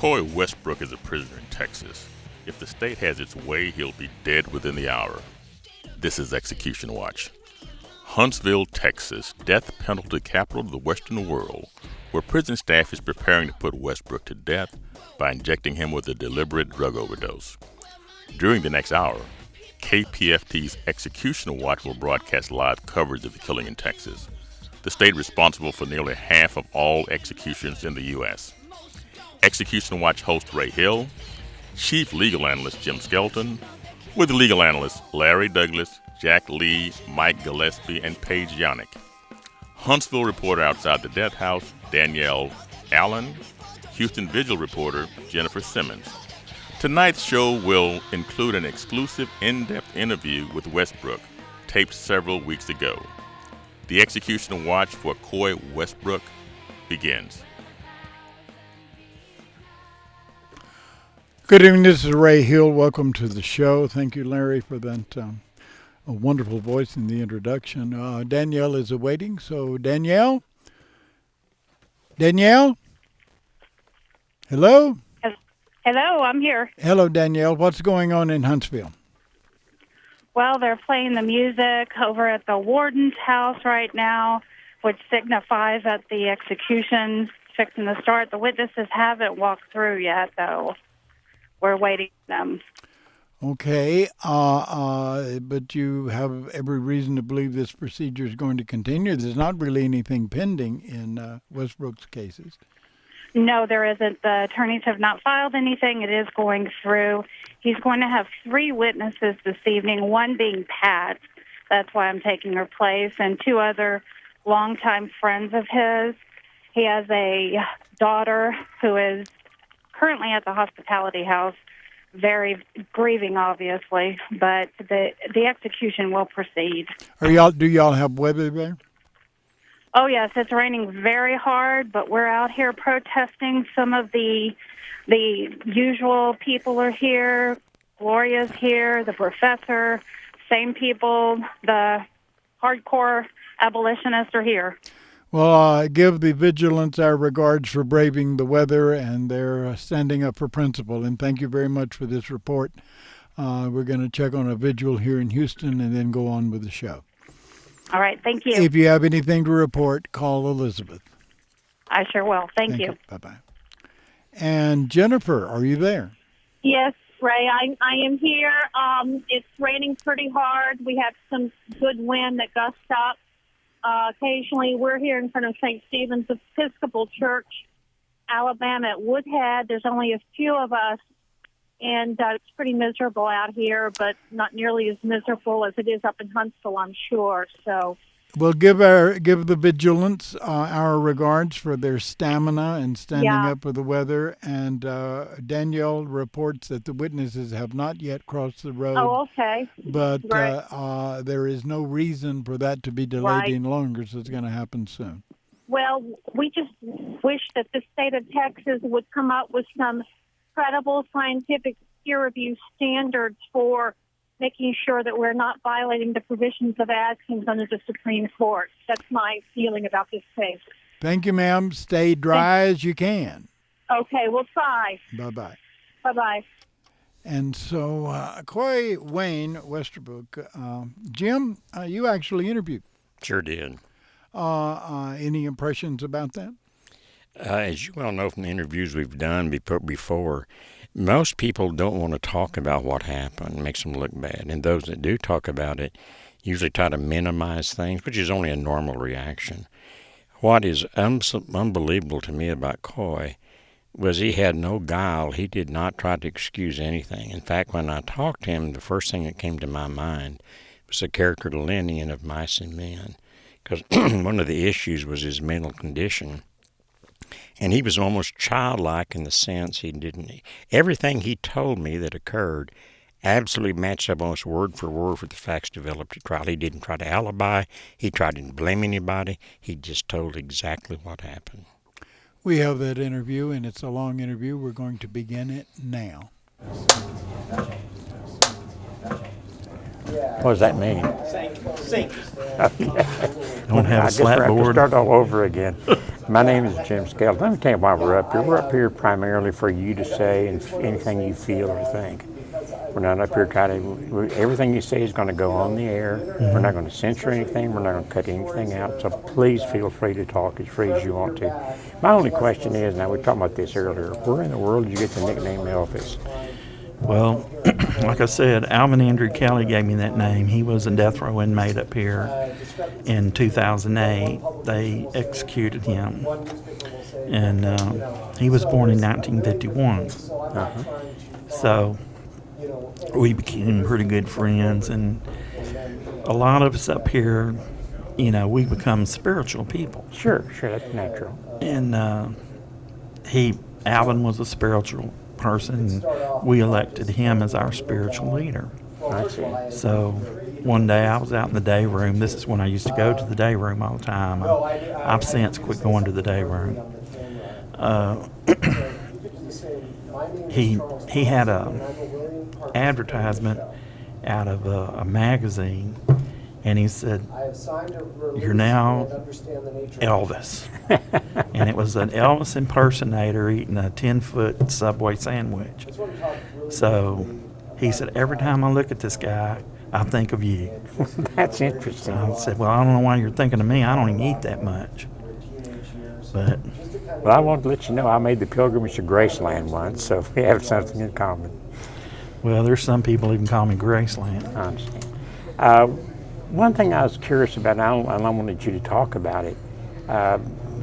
Coy Westbrook is a prisoner in Texas. If the state has its way, he'll be dead within the hour. This is Execution Watch. Huntsville, Texas, death penalty capital of the Western world, where prison staff is preparing to put Westbrook to death by injecting him with a deliberate drug overdose. During the next hour, KPFT's Execution Watch will broadcast live coverage of the killing in Texas, the state responsible for nearly half of all executions in the U.S. Execution Watch host Ray Hill, Chief Legal Analyst Jim Skelton, with legal analysts Larry Douglas, Jack Lee, Mike Gillespie, and Paige Yannick. Huntsville reporter outside the death house, Danielle Allen. Houston Vigil reporter, Jennifer Simmons. Tonight's show will include an exclusive in-depth interview with Westbrook, taped several weeks ago. The Execution Watch for Coy Westbrook begins. Good evening, this is Ray Hill. Welcome to the show. Thank you, Larry, for that a wonderful voice in the introduction. Danielle is awaiting, so Danielle? Danielle? Hello? Hello, I'm here. Hello, Danielle. What's going on in Huntsville? Well, they're playing the music over at the warden's house right now, which signifies that the execution's fixing to start. The witnesses haven't walked through yet, though. We're waiting for them. Okay, but you have every reason to believe this procedure is going to continue. There's not really anything pending in Westbrook's cases. No, there isn't. The attorneys have not filed anything. It is going through. He's going to have 3 witnesses this evening, one being Pat. That's why I'm taking her place, and 2 other longtime friends of his. He has a daughter who is currently at the hospitality house, very grieving, obviously, but the execution will proceed. Do y'all have weather there? Oh, yes, it's raining very hard, but we're out here protesting. Some of the usual people are here. Gloria's here, the professor, same people, the hardcore abolitionists are here. Well, give the vigilance our regards for braving the weather, and they're standing up for principle. And thank you very much for this report. We're going to check on a vigil here in Houston and then go on with the show. All right, thank you. If you have anything to report, call Elizabeth. I sure will. Thank you. Bye-bye. And Jennifer, are you there? Yes, Ray, I am here. It's raining pretty hard. We have some good wind that gusts up. Occasionally, we're here in front of St. Stephen's Episcopal Church, Alabama at Woodhead. There's only a few of us, and it's pretty miserable out here, but not nearly as miserable as it is up in Huntsville, I'm sure. So, well, give the vigilance our regards for their stamina and standing up for the weather. And Danielle reports that the witnesses have not yet crossed the road. Oh, okay. But right. There is no reason for that to be delayed any longer, so it's going to happen soon. Well, we just wish that the state of Texas would come up with some credible scientific peer review standards for making sure that we're not violating the provisions of actions under the Supreme Court. That's my feeling about this case. Thank you, ma'am. Stay dry as you can. Okay, we'll try. Bye-bye. Bye-bye. And so, Coy Wayne Westbrook, Jim, you actually interviewed. Sure did. Any impressions about that? As you well know from the interviews we've done before, most people don't want to talk about what happened. It makes them look bad. And those that do talk about it usually try to minimize things, which is only a normal reaction. What is unbelievable to me about Coy was he had no guile. He did not try to excuse anything. In fact, when I talked to him, the first thing that came to my mind was the character Lennian of Mice and Men, because one of the issues was his mental condition. And he was almost childlike in the sense everything he told me that occurred absolutely matched up almost word for word with the facts developed at trial. He didn't try to alibi. He tried to blame anybody. He just told exactly what happened. We have that interview, and it's a long interview. We're going to begin it now. What does that mean? Sink. Okay. Don't have a slap board. Start all over again. My name is Jim Scales. Let me tell you why we're up here. We're up here primarily for you to say and anything you feel or think. We're not up here everything you say is going to go on the air. Mm-hmm. We're not going to censor anything. We're not going to cut anything out. So please feel free to talk as free as you want to. My only question is, now we were talking about this earlier, where in the world did you get the nickname Elvis? Well, like I said, Alvin Andrew Kelly gave me that name. He was a death row inmate up here in 2008. They executed him. And he was born in 1951. Uh-huh. So we became pretty good friends. And a lot of us up here, we become spiritual people. Sure, that's natural. And Alvin was a spiritual person, and we elected him as our spiritual leader. I see. So one day I was out in the day room. This is when I used to go to the day room all the time. I've since quit going to the day room. He had a advertisement out of a magazine, and he said, "You're now Elvis." And it was an Elvis impersonator eating a 10-foot Subway sandwich. So he said, "Every time I look at this guy, I think of you." That's interesting. I said, "Well, I don't know why you're thinking of me. I don't even eat that much." But well, I wanted to let you know I made the pilgrimage to Graceland once, so we have something in common. Well, there's some people even call me Graceland. I understand. One thing I was curious about, and I wanted you to talk about it,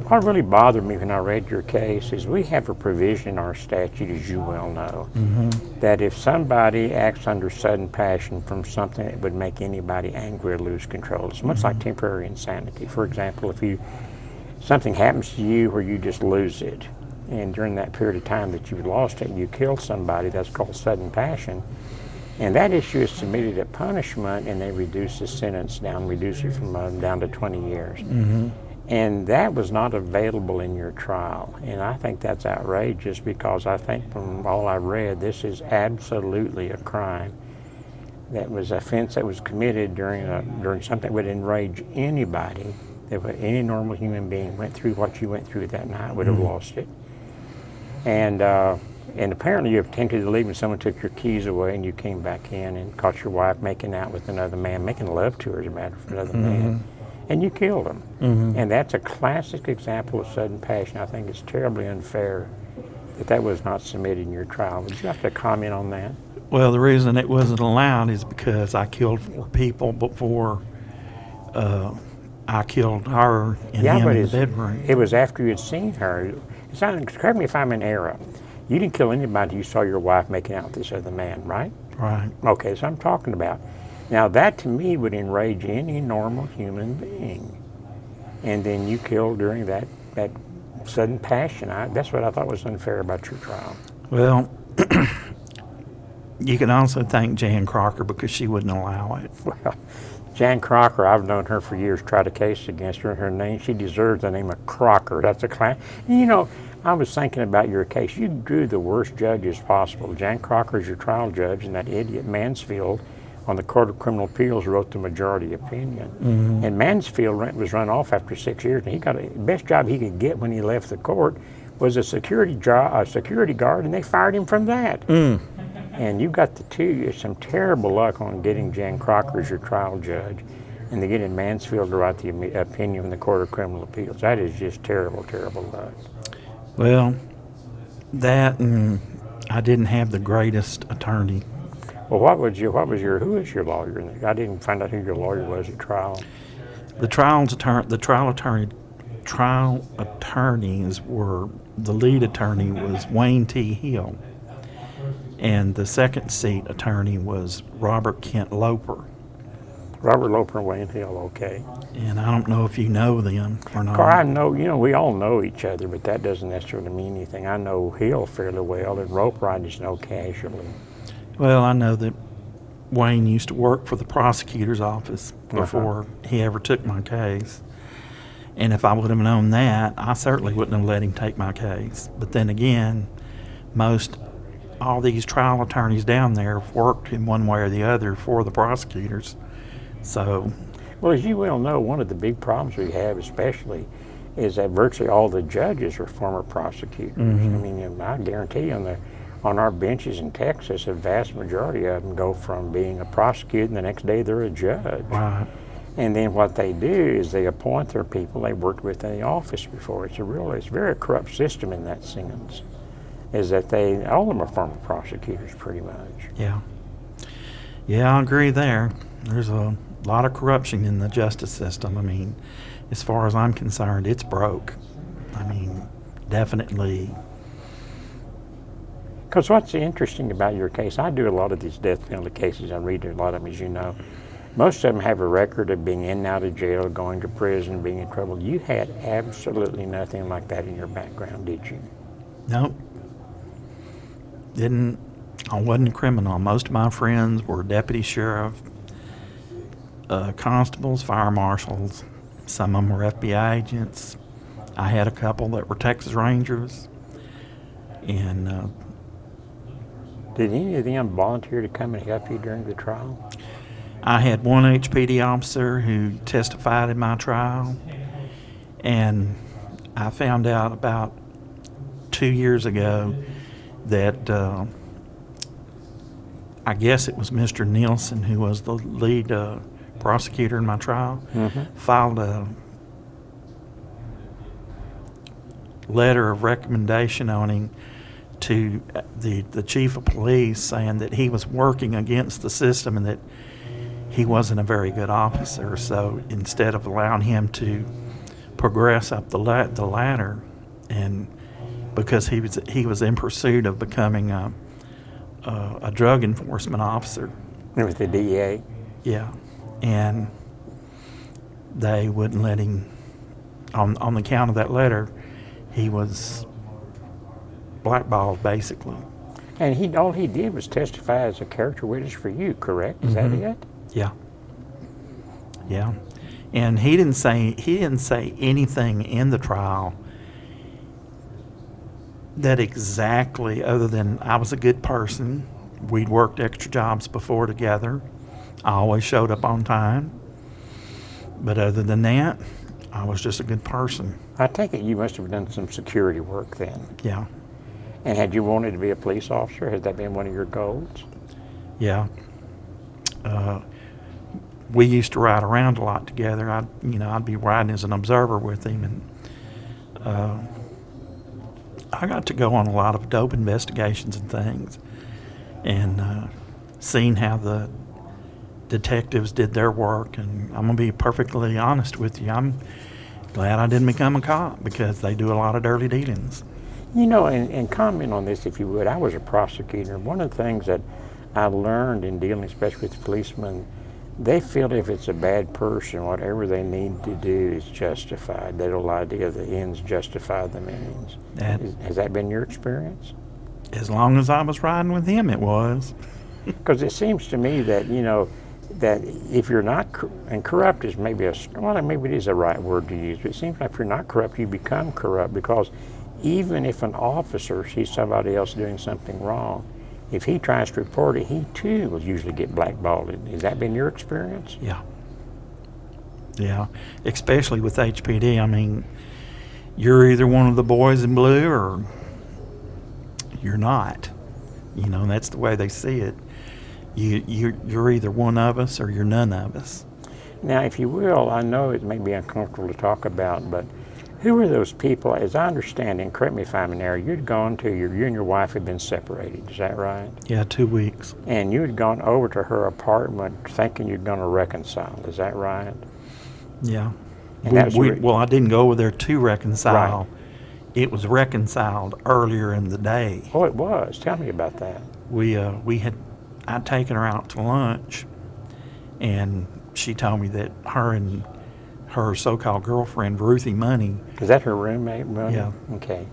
what really bothered me when I read your case is we have a provision in our statute, as you well know, mm-hmm. that if somebody acts under sudden passion from something that would make anybody angry or lose control, it's much mm-hmm. like temporary insanity. For example, if something happens to you where you just lose it, and during that period of time that you've lost it, you kill somebody, that's called sudden passion. And that issue is submitted at punishment, and they reduce the sentence down, reduce it from down to 20 years. Mm-hmm. And that was not available in your trial. And I think that's outrageous because I think from all I've read, this is absolutely a crime. That was an offense that was committed during something that would enrage anybody. If any normal human being went through what you went through that night, would have mm-hmm. lost it. And apparently you attempted to leave and someone took your keys away and you came back in and caught your wife making out with another man, making love to her as a matter of another mm-hmm. man, and you killed him. Mm-hmm. And that's a classic example of sudden passion. I think it's terribly unfair that was not submitted in your trial. Would you have to comment on that? Well, the reason it wasn't allowed is because I killed 4 people before I killed her and him in the bedroom. It was after you had seen her. Correct me if I'm in error. You didn't kill anybody you saw your wife making out with this other man, right? Right. Okay, so I'm talking about. Now that to me would enrage any normal human being. And then you killed during that sudden passion. That's what I thought was unfair about your trial. Well, you can also thank Jan Crocker because she wouldn't allow it. Well, Jan Crocker, I've known her for years, tried a case against her. Her name, she deserves the name of Crocker. That's a class. And I was thinking about your case. You drew the worst judges possible. Jan Crocker is your trial judge, and that idiot Mansfield on the Court of Criminal Appeals wrote the majority opinion. Mm-hmm. And Mansfield was run off after 6 years, and he got the best job he could get when he left the court was a security guard, and they fired him from that. Mm. And you got some terrible luck on getting Jan Crocker as your trial judge, and to getting Mansfield to write the opinion in the Court of Criminal Appeals. That is just terrible, terrible luck. Well, that and I didn't have the greatest attorney. Well, who is your lawyer? I didn't find out who your lawyer was at trial. The trial attorneys were, the lead attorney was Wayne T. Hill, and the second seat attorney was Robert Kent Loper. Robert Loper and Wayne Hill, okay. And I don't know if you know them or not. I know, we all know each other, but that doesn't necessarily mean anything. I know Hill fairly well, and Roper I just know casually. Well, I know that Wayne used to work for the prosecutor's office before he ever took my case. And if I would have known that, I certainly wouldn't have let him take my case. But then again, all these trial attorneys down there have worked in one way or the other for the prosecutors. So, well, as you well know, one of the big problems we have, especially is that virtually all the judges are former prosecutors. Mm-hmm. I mean, I guarantee you on our benches in Texas, a vast majority of them go from being a prosecutor and the next day they're a judge. Right. And then what they do is they appoint their people they worked with in the office before. It's a very corrupt system in that sense. Is that all of them are former prosecutors pretty much. Yeah. Yeah, I agree there. There's a lot of corruption in the justice system. I mean, as far as I'm concerned, it's broke. I mean, definitely. Because what's interesting about your case, I do a lot of these death penalty cases. I read a lot of them, as you know. Most of them have a record of being in and out of jail, going to prison, being in trouble. You had absolutely nothing like that in your background, did you? Nope. I wasn't a criminal. Most of my friends were deputy sheriff, constables, fire marshals. Some of them were FBI agents. I had a couple that were Texas Rangers. And did any of them volunteer to come and help you during the trial? I had one HPD officer who testified in my trial, and I found out about 2 years ago that I guess it was Mr. Nielsen, who was the lead prosecutor in my trial, filed a letter of recommendation on him to the chief of police, saying that he was working against the system and that he wasn't a very good officer. So instead of allowing him to progress up the ladder, and because he was in pursuit of becoming a drug enforcement officer. With the DEA? Yeah. And they wouldn't let him, on the count of that letter, he was blackballed, basically. And all he did was testify as a character witness for you, correct? Is that it? Yeah. Yeah. And he didn't say anything in the trial that exactly, other than I was a good person. We'd worked extra jobs before together. I always showed up on time. But other than that, I was just a good person. I take it you must have done some security work then. Yeah. And had you wanted to be a police officer? Has that been one of your goals? Yeah. We used to ride around a lot together. I'd be riding as an observer with him, and I got to go on a lot of dope investigations and things, and seeing how the detectives did their work. And I'm gonna be perfectly honest with you. I'm glad I didn't become a cop, because they do a lot of dirty dealings. You know, and comment on this if you would. I was a prosecutor. One of the things that I learned in dealing, especially with policemen, they feel if it's a bad person, whatever they need to do is justified. That whole idea the ends justify the means. Has that been your experience? As long as I was riding with him, it was. Because it seems to me that, that if you're not, and corrupt is maybe maybe it is a right word to use, but it seems like if you're not corrupt, you become corrupt, because even if an officer sees somebody else doing something wrong, if he tries to report it, he too will usually get blackballed. Has that been your experience? Yeah. Yeah, especially with HPD. I mean, you're either one of the boys in blue or you're not. That's the way they see it. You're either one of us or you're none of us. Now, if you will, I know it may be uncomfortable to talk about, but who were those people? As I understand, and correct me if I'm in error, you and your wife had been separated, is that right? Yeah, 2 weeks. And you had gone over to her apartment thinking you're going to reconcile, is that right? Yeah. And I didn't go over there to reconcile. Right. It was reconciled earlier in the day. Oh, it was. Tell me about that. I'd taken her out to lunch, and she told me that her and her so-called girlfriend, Ruthie Money. Is that her roommate, Money? Yeah. Okay.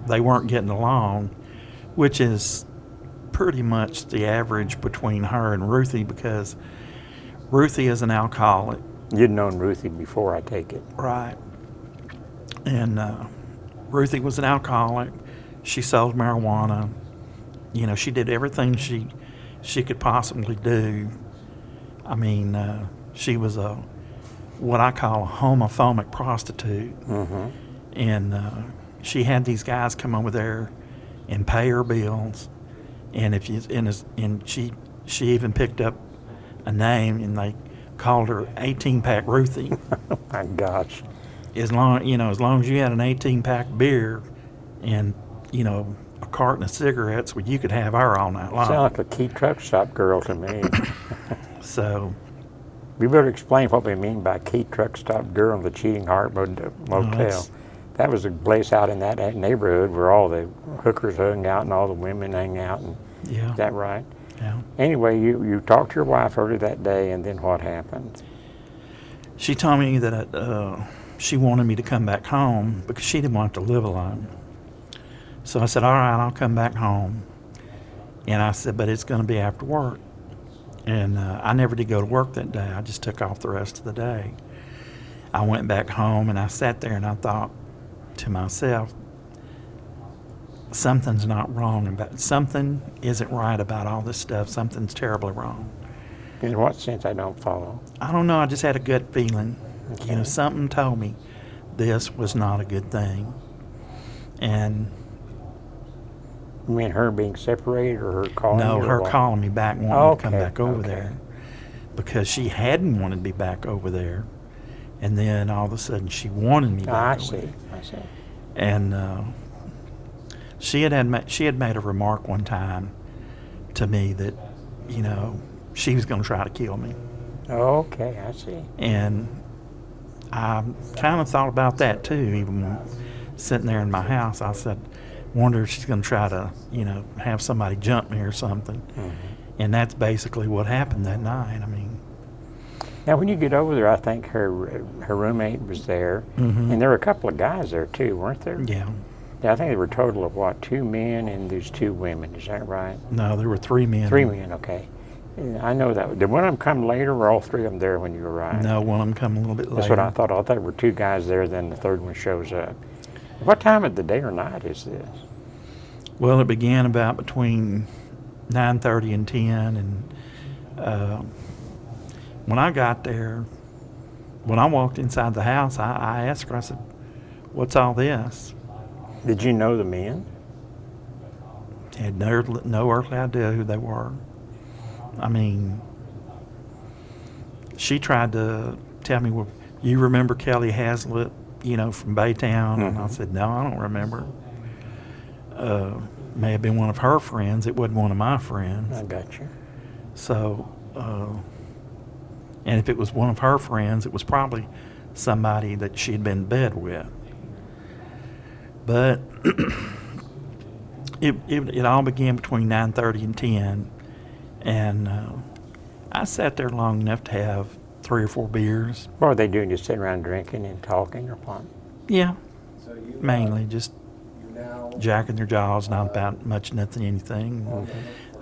They weren't getting along, which is pretty much the average between her and Ruthie, because Ruthie is an alcoholic. You'd known Ruthie before, I take it. Right. And Ruthie was an alcoholic. She sold marijuana. She did everything she could possibly do. I mean, she was a what I call a homophobic prostitute. Mm-hmm. And she had these guys come over there and pay her bills. And if you and she even picked up a name, and they called her 18-pack Ruthie. Oh my gosh. As long as you had an 18-pack beer and a carton of cigarettes, well, you could have her all night long. Sound like a key truck stop girl to me. So We better explain what we mean by key truck stop girl in the Cheating Heart Motel. That was a place out in that neighborhood where all the hookers hung out and all the women hang out. And, yeah. Is that right? Yeah. Anyway, you talked to your wife earlier that day, and then what happened? She told me that she wanted me to come back home because she didn't want to live alone. So I said, all right, I'll come back home. And I said, but it's going to be after work. And I never did go to work that day. I just took off the rest of the day. I went back home, and I sat there, and I thought to myself, something isn't right about all this stuff. Something's terribly wrong. In what sense? I don't follow. I don't know. I just had a gut feeling. Okay. Something told me this was not a good thing. And You mean her being separated, or her calling you? no, or her what? calling me back, wanting me to come Okay, back over okay. there, because she hadn't wanted me back over there, and then all of a sudden she wanted me back. I over there. see. And she had made a remark one time to me that she was going to try to kill me. Okay, I see. And I kind of thought about that too, even when sitting there in my house. I said, wonder if she's going to try to, have somebody jump me or something. Mm-hmm. And that's basically what happened that night. I mean, Now, when you get over there, I think her roommate was there, and there were a couple of guys there too, weren't there? yeah. Yeah, I think there were a total of what, 2 men and there's 2 women. Is that right? No, there were 3 men. 3 men, okay. Yeah, I know that. Did one of them come later, or all 3 of them there when you arrived? No, one of them come a little bit later. That's what I thought. I thought there were 2 guys there, then the third one shows up. What time of the day or night is this? Well, it began about between 9:30 and 10, and when I got there, when I walked inside the house, I asked her, I said, what's all this? Did you know the men? Had no earthly idea who they were. I mean, she tried to tell me, well, you remember Kelly Hazlitt, from Baytown? And I said, no, I don't remember. May have been one of her friends. It wasn't one of my friends. I got you. So, and if it was one of her friends, it was probably somebody that she had been in bed with. But it all began between 9:30 and 10, and I sat there long enough to have 3 or 4 beers. What were they doing? Just sitting around drinking and talking, or what? Yeah, mainly just jacking their jaws, not about much nothing, anything.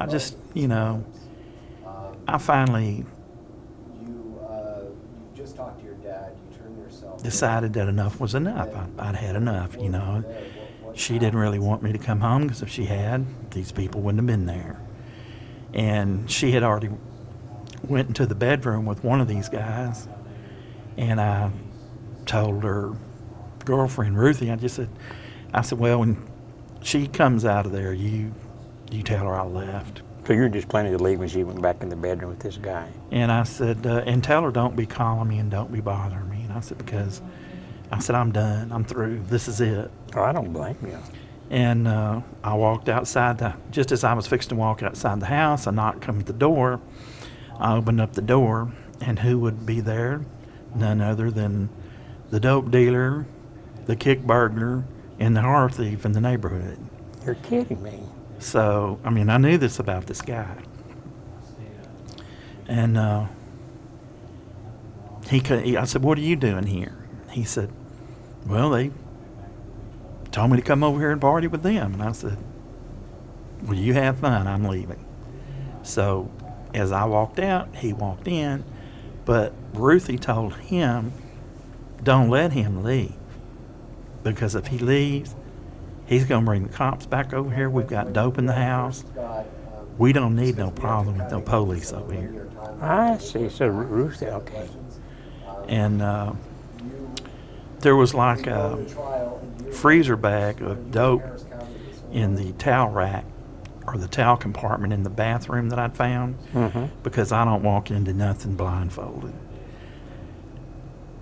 I just, I finally decided that enough was enough. I'd had enough, She didn't really want me to come home, because if she had, these people wouldn't have been there. And she had already went into the bedroom with one of these guys, and I told her girlfriend, Ruthie, I said, well, when she comes out of there, you tell her I left. So you were just planning to leave when she went back in the bedroom with this guy? And I said, and tell her don't be calling me and don't be bothering me. And I said, because I'm done. I'm through. This is it. Oh, I don't blame you. And I walked outside. Just as I was fixing to walk outside the house, a knock come at the door. I opened up the door, and who would be there? None other than the dope dealer, the kick burglar, and the horror thief in the neighborhood. You're kidding me. So, I knew this about this guy. And I said, what are you doing here? He said, well, they told me to come over here and party with them. And I said, well, you have fun. I'm leaving. So as I walked out, he walked in. But Ruthie told him, don't let him leave. Because if he leaves, he's going to bring the cops back over here. We've got dope in the house. We don't need no problem with no police over here. I see. So Ruthie, okay. and there was like a freezer bag of dope in the towel rack or the towel compartment in the bathroom that I'd found, because I don't walk into nothing blindfolded.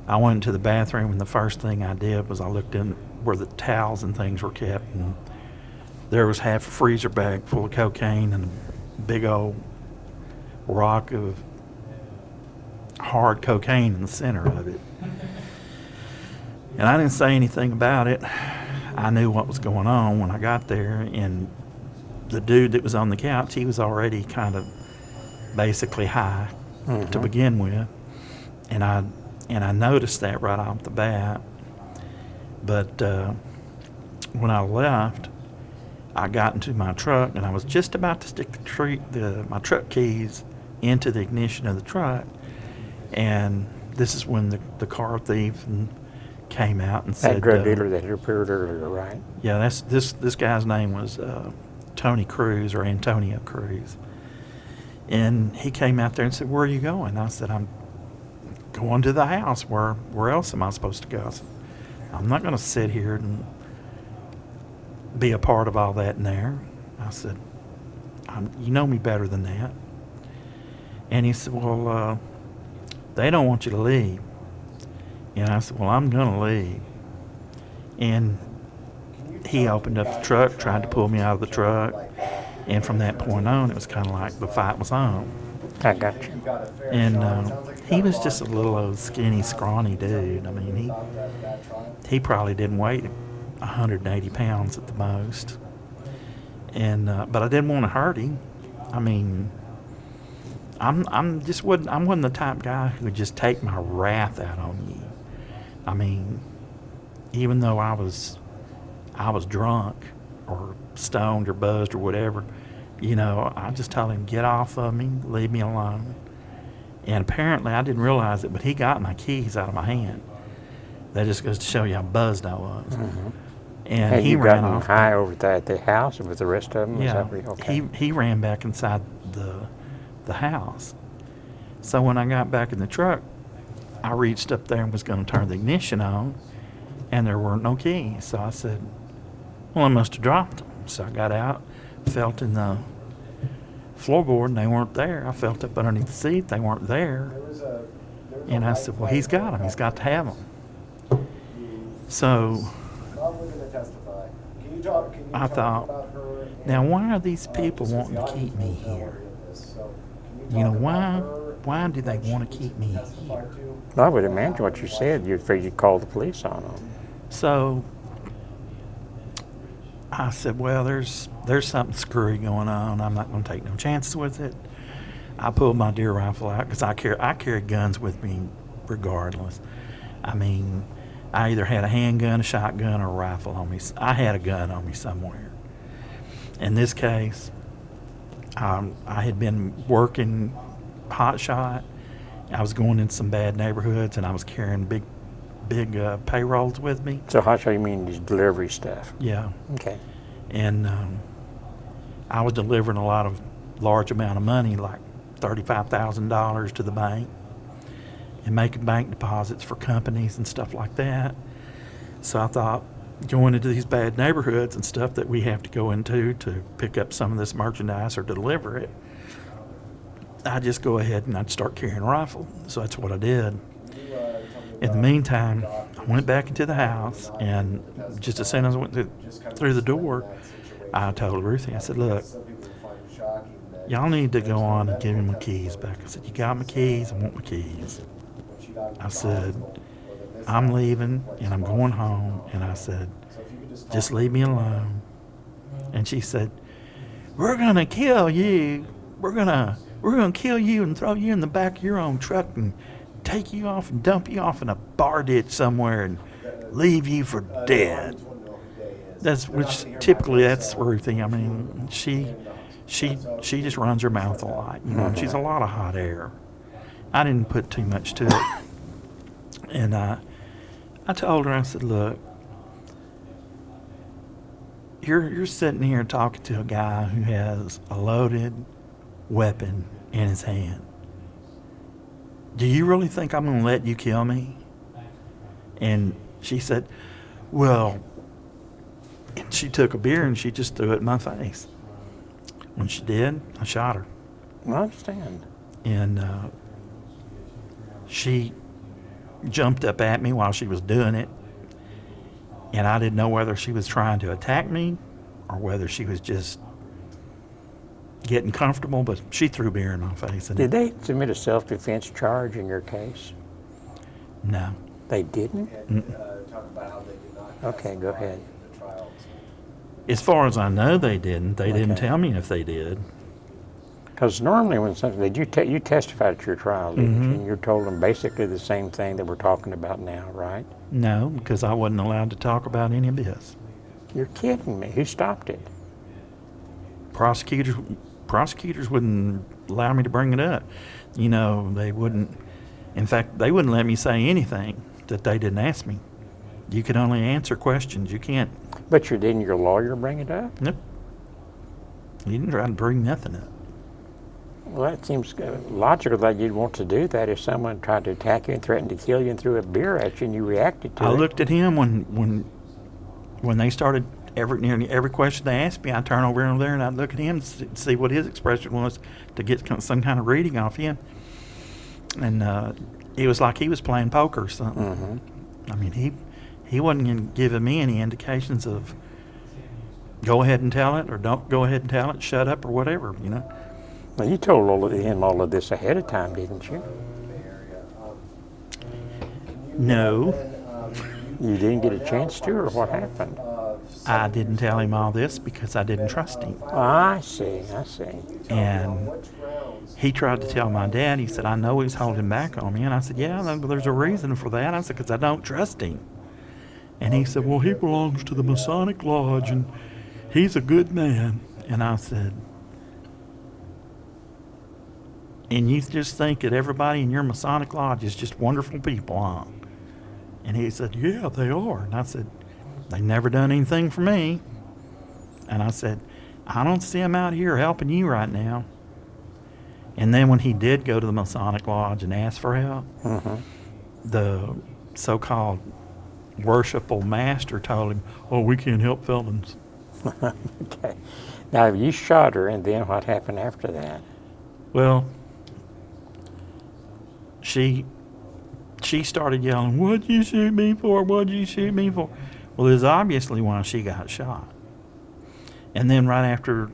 I went into the bathroom, and the first thing I did was I looked in where the towels and things were kept, and there was half a freezer bag full of cocaine and a big old rock of hard cocaine in the center of it. And I didn't say anything about it. I knew what was going on when I got there, and the dude that was on the couch, he was already kind of basically high to begin with, and I noticed that right off the bat. But when I left, I got into my truck, and I was just about to stick my truck keys into the ignition of the truck, and this is when the car thief came out and said, that drug dealer that had appeared earlier, right? Yeah, this guy's name was Tony Cruz, or Antonio Cruz. And he came out there and said, "Where are you going?" I said, "I'm going to the house. Where else am I supposed to go?" I said, "I'm not going to sit here and be a part of all that in there." I said, "You know me better than that." And he said, "Well, they don't want you to leave." And I said, "Well, I'm going to leave." And he opened up the truck, tried to pull me out of the truck. And from that point on, it was kind of like the fight was on. I got you. And he was just a little old skinny, scrawny dude. I mean, he probably didn't weigh 180 pounds at the most. And but I didn't want to hurt him. I mean, I wasn't the type of guy who would just take my wrath out on you. I mean, even though I was drunk or stoned or buzzed or whatever, I just told him, "Get off of me, leave me alone." And apparently I didn't realize it, but he got my keys out of my hand. That just goes to show you how buzzed I was. And Had he you ran gotten off. high over at the house with the rest of them? Yeah, Okay. he ran back inside the house. So when I got back in the truck, I reached up there and was going to turn the ignition on, and there weren't no keys. So I said, "Well, I must have dropped them." So I got out, felt in the floorboard, and they weren't there. I felt up underneath the seat, they weren't there. And I said, "Well, he's got them. He's got to have them." So I thought, now why are these people wanting to keep me here? Why do they want to keep me here? Well, I would imagine what you said. You're afraid you'd call the police on them. So I said, "Well, there's something screwy going on. I'm not going to take no chances with it." I pulled my deer rifle out because I carry guns with me regardless. I mean, I either had a handgun, a shotgun, or a rifle on me. I had a gun on me somewhere. In this case, I had been working hot shot. I was going in some bad neighborhoods, and I was carrying big payrolls with me. So how shall you mean these delivery stuff? Yeah. Okay. And I was delivering a large amount of money, like $35,000 to the bank, and making bank deposits for companies and stuff like that. So I thought, going into these bad neighborhoods and stuff that we have to go into to pick up some of this merchandise or deliver it, I'd just go ahead and I'd start carrying a rifle. So that's what I did. In the meantime, I went back into the house, and just as soon as I went through the door, I told Ruthie, I said, "Look, y'all need to go on and give me my keys back." I said, "You got my keys? I want my keys." I said, "I'm leaving, and I'm going home." And I said, "Just leave me alone." And she said, "We're going to kill you. We're gonna kill you and throw you in the back of your own truck and take you off and dump you off in a bar ditch somewhere and leave you for dead." Which typically that's Ruthie. I mean, she just runs her mouth a lot. She's a lot of hot air. I didn't put too much to it. And I told her, I said, "Look, you're sitting here talking to a guy who has a loaded weapon in his hand. do you really think I'm going to let you kill me? And she said, well, and she took a beer and she just threw it in my face. When she did, I shot her. I understand. And she jumped up at me while she was doing it. And I didn't know whether she was trying to attack me or whether she was just getting comfortable, but she threw beer in my face. And Did they submit a self-defense charge in your case? No. They didn't? Okay, go ahead. As far as I know, they didn't. They didn't Okay. tell me if they did. Because normally when something, you testified at your trial, didn't you? And you told them basically the same thing that we're talking about now, right? No, because I wasn't allowed to talk about any of this. You're kidding me. Who stopped it? Prosecutors wouldn't allow me to bring it up. You know, they wouldn't. In fact, they wouldn't let me say anything that they didn't ask me. You could only answer questions. You can't. But didn't your lawyer bring it up? Nope. He didn't try to bring nothing up. Well, that seems logical that you'd want to do that if someone tried to attack you and threatened to kill you and threw a beer at you and you reacted to it. I looked at him when they started nearly every question they asked me. I'd turn over there and I'd look at him to see what his expression was to get some kind of reading off him. And it was like he was playing poker or something. Mm-hmm. I mean, he wasn't giving me any indications of go ahead and tell it or don't go ahead and tell it, shut up or whatever, you know. Well, you told him all of this ahead of time, didn't you? No, You didn't get a chance to, or what happened? I didn't tell him all this because I didn't trust him. Oh, I see. And he tried to tell my dad. He said, I know he's holding back on me. And I said, yeah, there's a reason for that. I said, because I don't trust him. And he said, well, he belongs to the Masonic Lodge and he's a good man. And I said, and you just think that everybody in your Masonic Lodge is just wonderful people, huh? And he said, yeah, they are. And I said, they never done anything for me. And I said, I don't see them out here helping you right now. And then when he did go to the Masonic Lodge and ask for help, the so-called worshipful master told him, oh, we can't help felons. Okay. Now, you shot her, and then what happened after that? Well, she started yelling, what'd you shoot me for? What'd you shoot me for? Well, it was obviously why she got shot. And then right after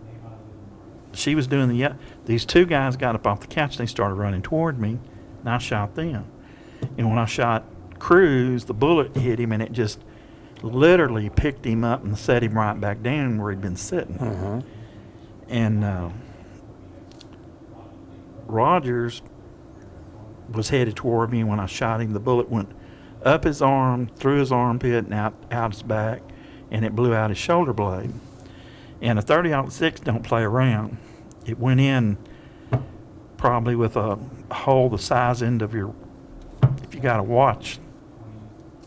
she was doing these two guys got up off the couch, they started running toward me, and I shot them. And when I shot Cruz, the bullet hit him, and it just literally picked him up and set him right back down where he'd been sitting. And Rogers was headed toward me, and when I shot him, the bullet went up his arm, through his armpit, and out his back, and it blew out his shoulder blade. And a .30-06 don't play around. It went in probably with a hole the size end of your, if you got a watch,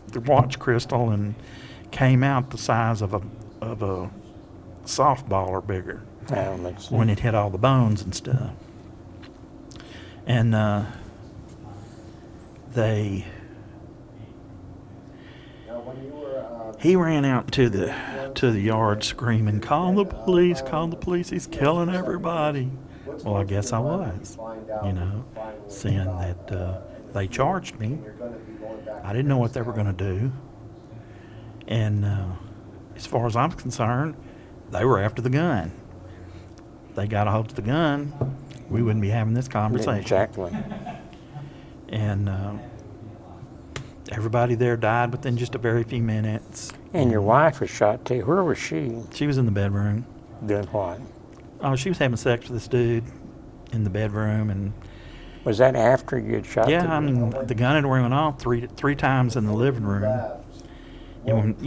the watch crystal, and came out the size of a softball or bigger when it hit all the bones and stuff. And he ran out to the yard screaming, call the police, he's killing everybody. Well, I guess I was, seeing that they charged me. I didn't know what they were going to do. And as far as I'm concerned, they were after the gun. They got a hold of the gun, we wouldn't be having this conversation. Exactly. And everybody there died within just a very few minutes. And your wife was shot too. Where was she? She was in the bedroom. Doing what? Oh, she was having sex with this dude in the bedroom. And was that after you had shot? Yeah, I mean, the gun had went off three times in the living room. And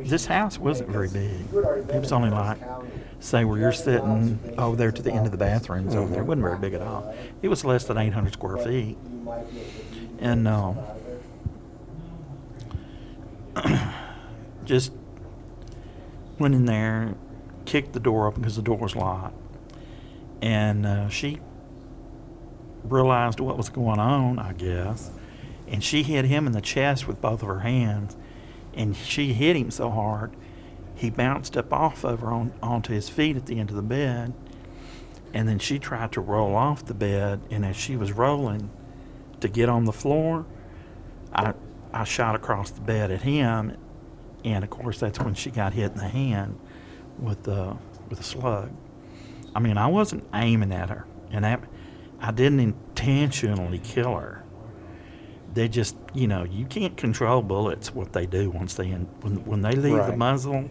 this house wasn't very big. It was only like, say, where you're sitting over there to the end of the bathrooms over there. It wasn't very big at all. It was less than 800 square feet. And just went in there, kicked the door open because the door was locked. And she realized what was going on, I guess, and she hit him in the chest with both of her hands, and she hit him so hard he bounced up off of her onto his feet at the end of the bed, and then she tried to roll off the bed, and as she was rolling to get on the floor, I shot across the bed at him, and of course that's when she got hit in the hand with a slug. I mean, I wasn't aiming at her, and I didn't intentionally kill her. They just, you can't control bullets, what they do once when they leave the muzzle.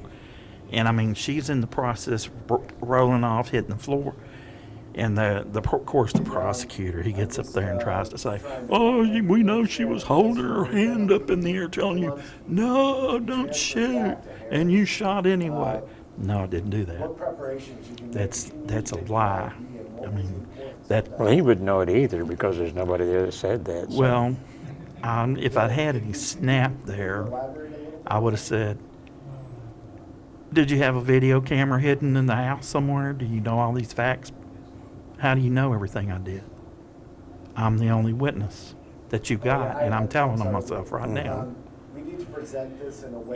And I mean, she's in the process rolling off, hitting the floor. And of course, the prosecutor, he gets up there and tries to say, "Oh, we know she was holding her hand up in the air, telling you, no, don't shoot, and you shot anyway." No, I didn't do that. That's a lie. I mean, Well, he wouldn't know it either because there's nobody there that said that. So. Well, if I'd had any snap there, I would have said, "Did you have a video camera hidden in the house somewhere? Do you know all these facts? How do you know everything I did? I'm the only witness that you got, and I'm telling on myself right now."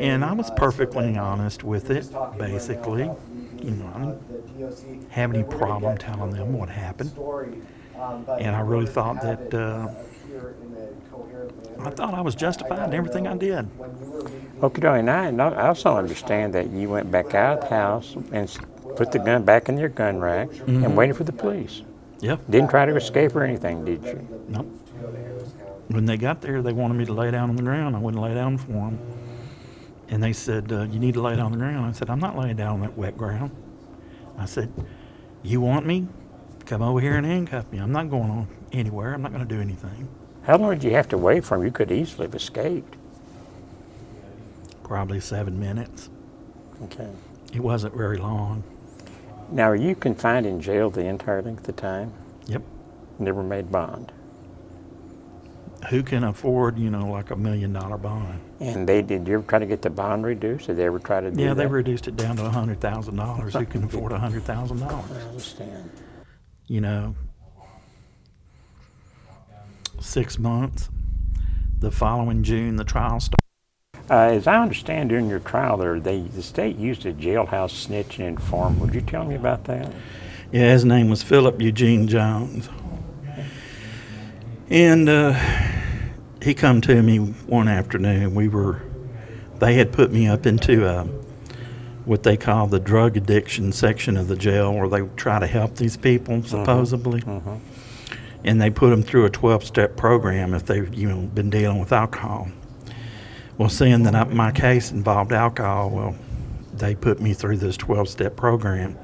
And I was perfectly honest with it, basically. I didn't have any problem telling them what happened. And I really thought that, I was justified in everything I did. Okay, and I also understand that you went back out of the house and put the gun back in your gun rack and waited for the police. Yep. Didn't try to escape or anything, did you? Nope. When they got there, they wanted me to lay down on the ground. I wouldn't lay down for them. And they said, "You need to lay down on the ground." I said, "I'm not laying down on that wet ground." I said, "You want me? Come over here and handcuff me. I'm not going on anywhere. I'm not going to do anything." How long did you have to wait for him? You could easily have escaped. Probably 7 minutes. Okay. It wasn't very long. Now, are you confined in jail the entire length of the time? Yep. Never made bond? Who can afford, like $1 million bond? And did you ever try to get the bond reduced? Did they ever try to do that? Yeah, they reduced it down to $100,000. Who can afford $100,000? I understand. 6 months. The following June, the trial started. As I understand, during your trial there, the state used a jailhouse snitch and informer. Would you tell me about that? Yeah, his name was Philip Eugene Jones. And he come to me one afternoon. They had put me up into what they call the drug addiction section of the jail, where they try to help these people, supposedly. And they put them through a 12-step program if they've been dealing with alcohol. Well, seeing that my case involved alcohol, they put me through this 12-step program.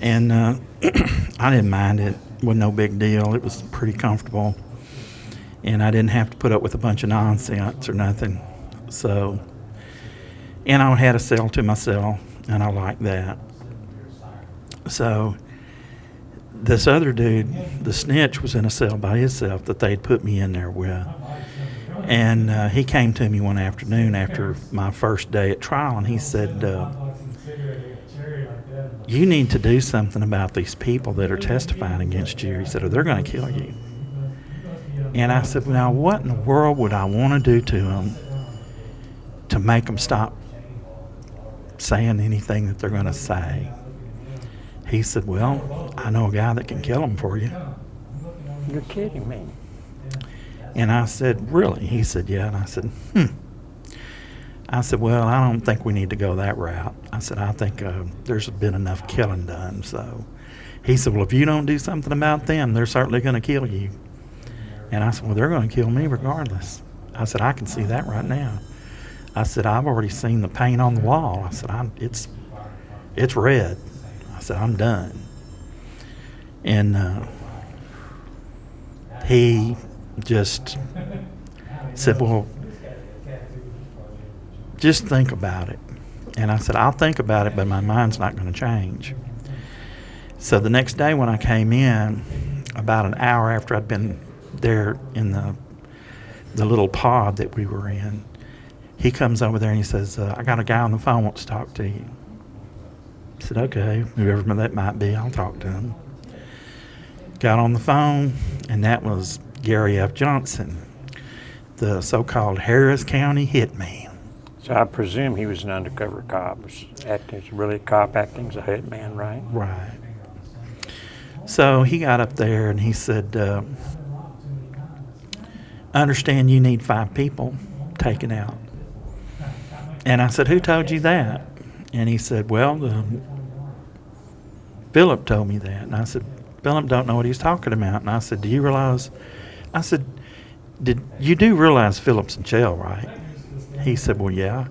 And I didn't mind it. It wasn't no big deal. It was pretty comfortable. And I didn't have to put up with a bunch of nonsense or nothing. So, and I had a cell to myself, and I liked that. So, this other dude, the Snitch, was in a cell by himself that they'd put me in there with. And he came to me one afternoon after my first day at trial, and he said, "You need to do something about these people that are testifying against you." He said, "Or they're going to kill you." And I said, "Now, what in the world would I want to do to them to make them stop saying anything that they're going to say?" He said, "Well, I know a guy that can kill them for you." You're kidding me. And I said, "Really?" He said, "Yeah." And I said, I said, "Well, I don't think we need to go that route." I said, "I think there's been enough killing done." So he said, "Well, if you don't do something about them, they're certainly going to kill you." And I said, "Well, they're going to kill me regardless." I said, "I can see that right now." I said, "I've already seen the paint on the wall." I said, it's red." I said, "I'm done." And he just said, "Well, just think about it." And I said, "I'll think about it, but my mind's not going to change." So the next day when I came in, about an hour after I'd been there in the little pod that we were in, he comes over there and he says, "I got a guy on the phone wants to talk to you." I said, "Okay, whoever that might be, I'll talk to him." Got on the phone, and that was Gary F. Johnson, the so-called Harris County hitman. So I presume he was an undercover cop. Acting, really a cop acting as a hitman, right? Right. So he got up there and he said, I understand you need 5 people taken out. And I said, who told you that? And he said, well, Philip told me that. And I said, Philip don't know what he's talking about. And I said, do you realize, I said, you do realize Philip's in jail, right? He said, well, yeah.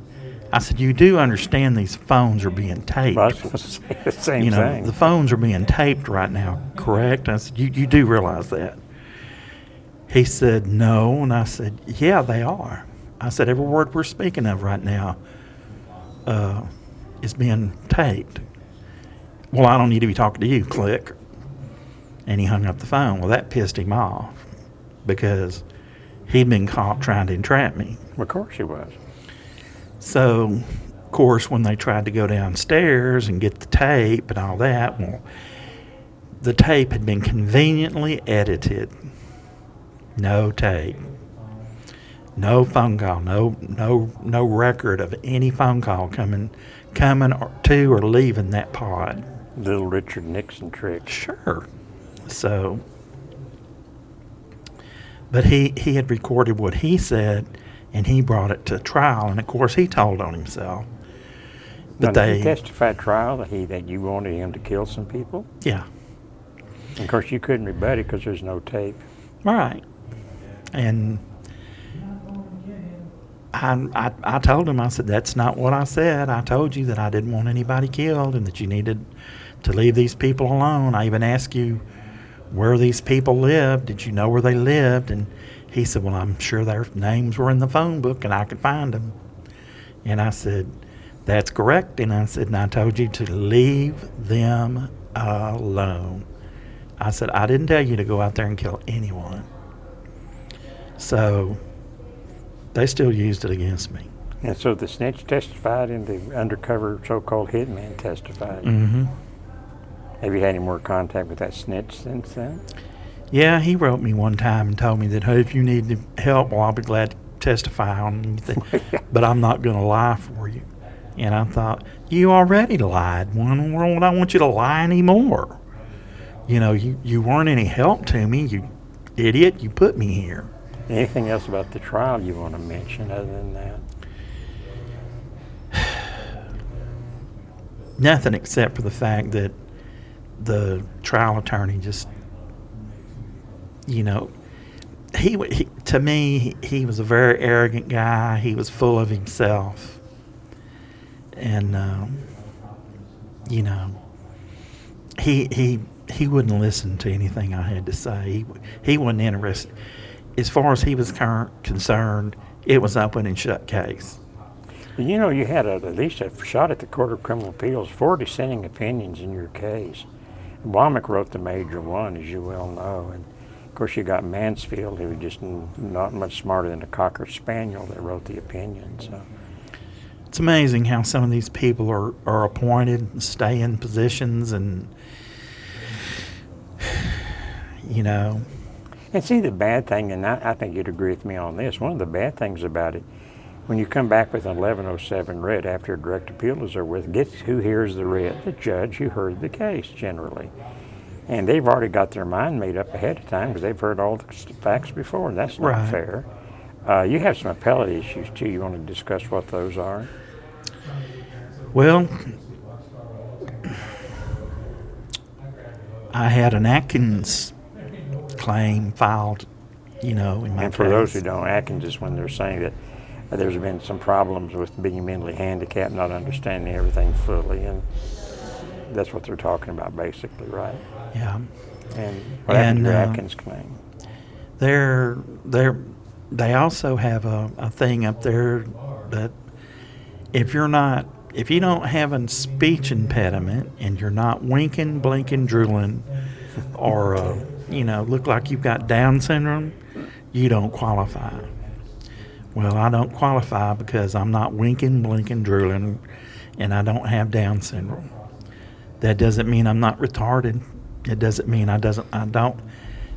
I said, you do understand these phones are being taped. Well, I was going to say the same thing. The phones are being taped right now, correct? I said, you do realize that? He said, no. And I said, yeah, they are. I said, every word we're speaking of right now is being taped. Well, I don't need to be talking to you, click. And he hung up the phone. Well, that pissed him off because he'd been caught trying to entrap me. Of course he was. So, of course, when they tried to go downstairs and get the tape and all that, well, the tape had been conveniently edited. No tape. No phone call. No record of any phone call coming to or leaving that pod. Little Richard Nixon trick. Sure. So, but he had recorded what he said, and he brought it to trial, and of course he told on himself. But now, did he testify at trial that you wanted him to kill some people? Yeah. And of course you couldn't rebut it because there's no tape. Right. And I told him, I said, that's not what I said. I told you that I didn't want anybody killed and that you needed to leave these people alone. I even asked you where these people lived. Did you know where they lived? And he said, well, I'm sure their names were in the phone book and I could find them. And I said, that's correct. And I said, and I told you to leave them alone. I said, I didn't tell you to go out there and kill anyone. So they still used it against me. And so the snitch testified and the undercover so-called hitman testified. Mm-hmm. Have you had any more contact with that snitch since then? Yeah, he wrote me one time and told me that, hey, if you need help, well, I'll be glad to testify on anything, but I'm not going to lie for you. And I thought, you already lied. Why don't I want you to lie anymore? You know, you weren't any help to me, you idiot. You put me here. Anything else about the trial you want to mention other than that? Nothing except for the fact that the trial attorney just, you know, he to me, he was a very arrogant guy. He was full of himself. And, you know, he wouldn't listen to anything I had to say. He wasn't interested. As far as he was concerned, it was open and shut case. You know, you had at least a shot at the Court of Criminal Appeals, 4 dissenting opinions in your case. Womack wrote the major one, as you well know. And, of course, you got Mansfield, who was just not much smarter than a Cocker Spaniel that wrote the opinion. So it's amazing how some of these people are appointed and stay in positions and, you know. And see, the bad thing, and I think you'd agree with me on this, one of the bad things about it, when you come back with an 1107 writ after a direct appeal is over with, guess who hears the writ? The judge who heard the case, generally. And they've already got their mind made up ahead of time because they've heard all the facts before, and that's not right. fair. You have some appellate issues, too. You want to discuss what those are? Well, I had an Atkins claim filed, you know, in my And for case. those who don't, Atkins is when they're saying that there's been some problems with being mentally handicapped, not understanding everything fully, and that's what they're talking about basically, right? Yeah. And what happened to your Atkins claim? They also have a thing up there that if you don't have a speech impediment and you're not winking, blinking, drooling, or you know, look like you've got Down syndrome, you don't qualify. Well, I don't qualify because I'm not winking, blinking, drooling, and I don't have Down syndrome. That doesn't mean I'm not retarded. It doesn't mean I don't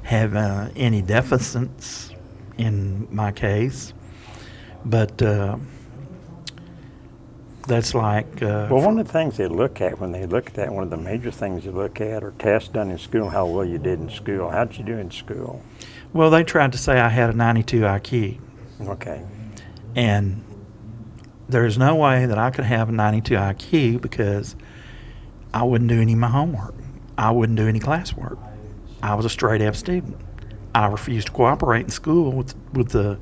have any deficits in my case, but that's like. Well, one of the things they look at when they look at that, one of the major things they look at are tests done in school, how well you did in school. How did you do in school? Well, they tried to say I had a 92 IQ. Okay. And there's no way that I could have a 92 IQ because I wouldn't do any of my homework. I wouldn't do any classwork. I was a straight F student. I refused to cooperate in school with the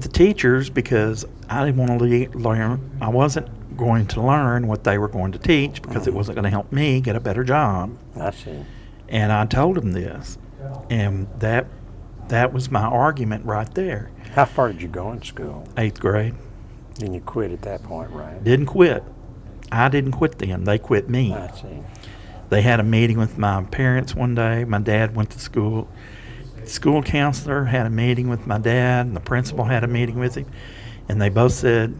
teachers because I didn't want to learn. I wasn't going to learn what they were going to teach because it wasn't going to help me get a better job. I see. And I told them this, and that was my argument right there. How far did you go in school? 8th grade. Then you quit at that point, right? Didn't quit. I didn't quit them. They quit me. I see. They had a meeting with my parents one day. My dad went to school. The school counselor had a meeting with my dad, and the principal had a meeting with him. And they both said,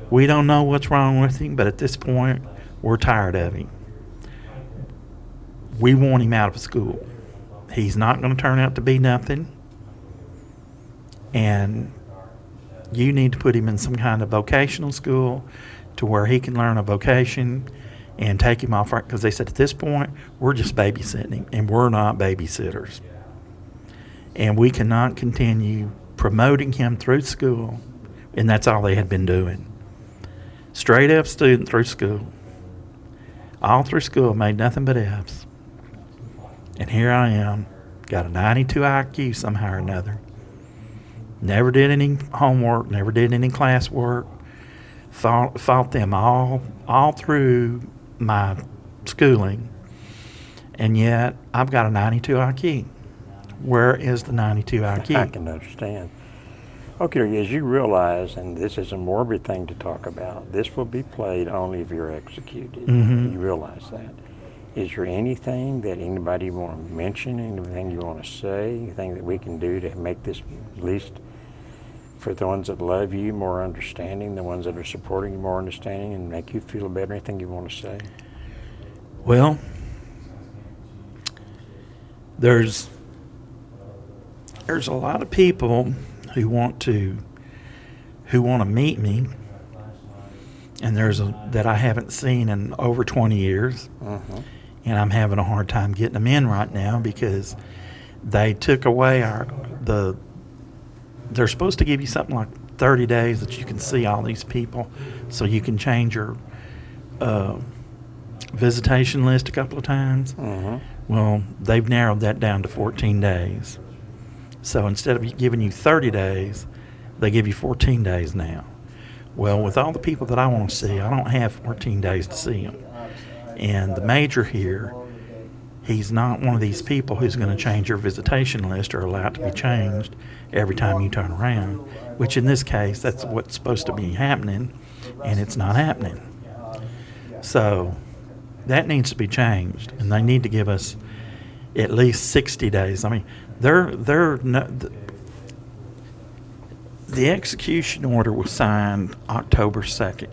we don't know what's wrong with him, but at this point, we're tired of him. We want him out of school. He's not going to turn out to be nothing. And you need to put him in some kind of vocational school to where he can learn a vocation and take him off. Because they said at this point, we're just babysitting him, and we're not babysitters. And we cannot continue promoting him through school. And that's all they had been doing. Straight F student through school. All through school, made nothing but Fs. And here I am, got a 92 IQ somehow or another. Never did any homework, never did any classwork. Fought them all through my schooling. And yet, I've got a 92 IQ. Where is the 92 IQ? I can understand. Okay, as you realize, and this is a morbid thing to talk about, this will be played only if you're executed. Mm-hmm. You realize that. Is there anything that anybody want to mention, anything you want to say, anything that we can do to make this, at least for the ones that love you, more understanding, the ones that are supporting you more understanding, and make you feel better? Anything you want to say? Well, there's a lot of people who want to meet me, and that I haven't seen in over 20 years. Mm-hmm. And I'm having a hard time getting them in right now because they took away they're supposed to give you something like 30 days that you can see all these people so you can change your visitation list a couple of times. Mm-hmm. Well, they've narrowed that down to 14 days. So instead of giving you 30 days, they give you 14 days now. Well, with all the people that I want to see, I don't have 14 days to see them. And the major here, he's not one of these people who's going to change your visitation list or allow it to be changed every time you turn around, which in this case, that's what's supposed to be happening, and it's not happening. So that needs to be changed, and they need to give us at least 60 days. I mean, the execution order was signed October 2nd.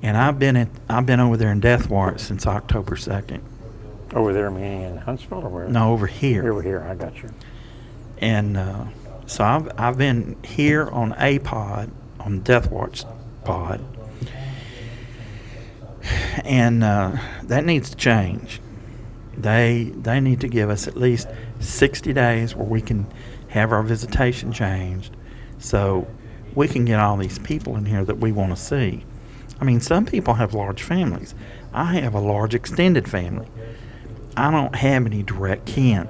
And I've been over there in Death Warrant since October 2nd. Over there, meaning in Huntsville, or where? No, over here. Over here, I got you. And so I've been here on a pod, on the Death Watch pod, and that needs to change. They need to give us at least 60 days where we can have our visitation changed, so we can get all these people in here that we want to see. I mean, some people have large families. I have a large extended family. I don't have any direct kin,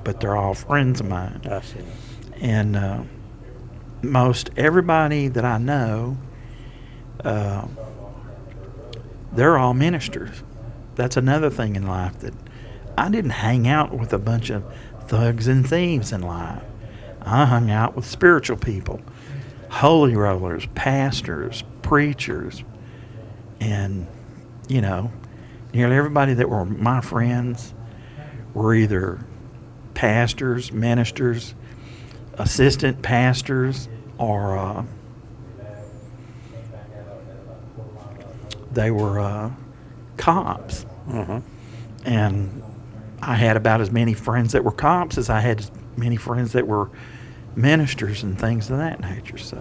but they're all friends of mine. I see. And most everybody that I know, they're all ministers. That's another thing in life, that I didn't hang out with a bunch of thugs and thieves in life. I hung out with spiritual people, holy rollers, pastors, preachers, and, nearly everybody that were my friends were either pastors, ministers, assistant pastors, or they were cops. Mm-hmm. And I had about as many friends that were cops as I had as many friends that were ministers and things of that nature. So,